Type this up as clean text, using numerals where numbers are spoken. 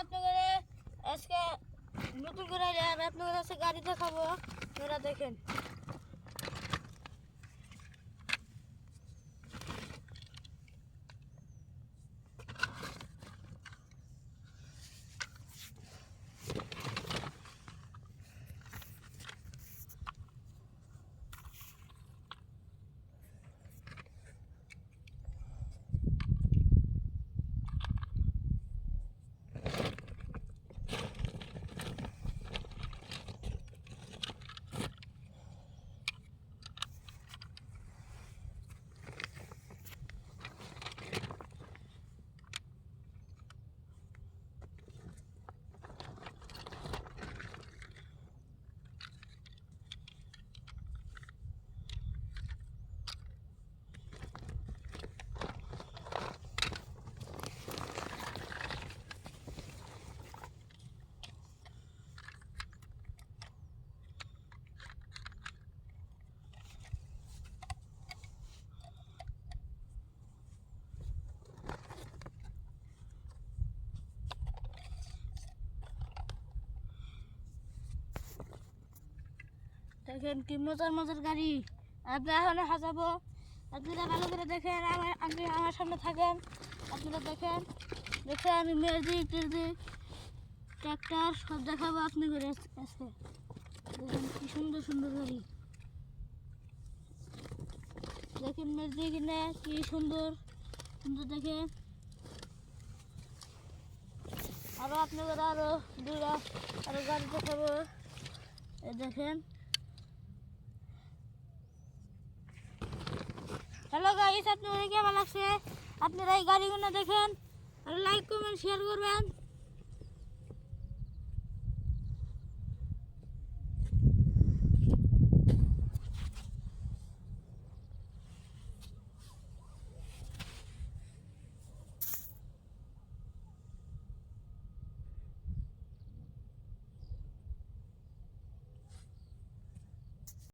আপনাদের আজকে নতুন করে আমি আপনাদের কাছে গাড়ি দেখাবো, আপনারা দেখেন। দেখেন কি মজার মজার গাড়ি আমরা এখন সাজাবো। আপনারা ভালো করে দেখেন, আপনি আমার সামনে থাকেন, আপনারা দেখেন। দেখেন আমি ম্যাজিক ট্রাক্টর সব দেখাবো আপনি করে আজকে। দেখেন কি সুন্দর সুন্দর গাড়ি, দেখেন ম্যাজিক না কি সুন্দর সুন্দর। দেখেন আরো আপনাদের আরো দুটা আরো গাড়ি দেখাবো। দেখেন হ্যালো গাইস, আপনাদের কেমন লাগছে? আপনারা এই গাড়িগুলো দেখেন আর লাইক কমেন্ট শেয়ার করবেন।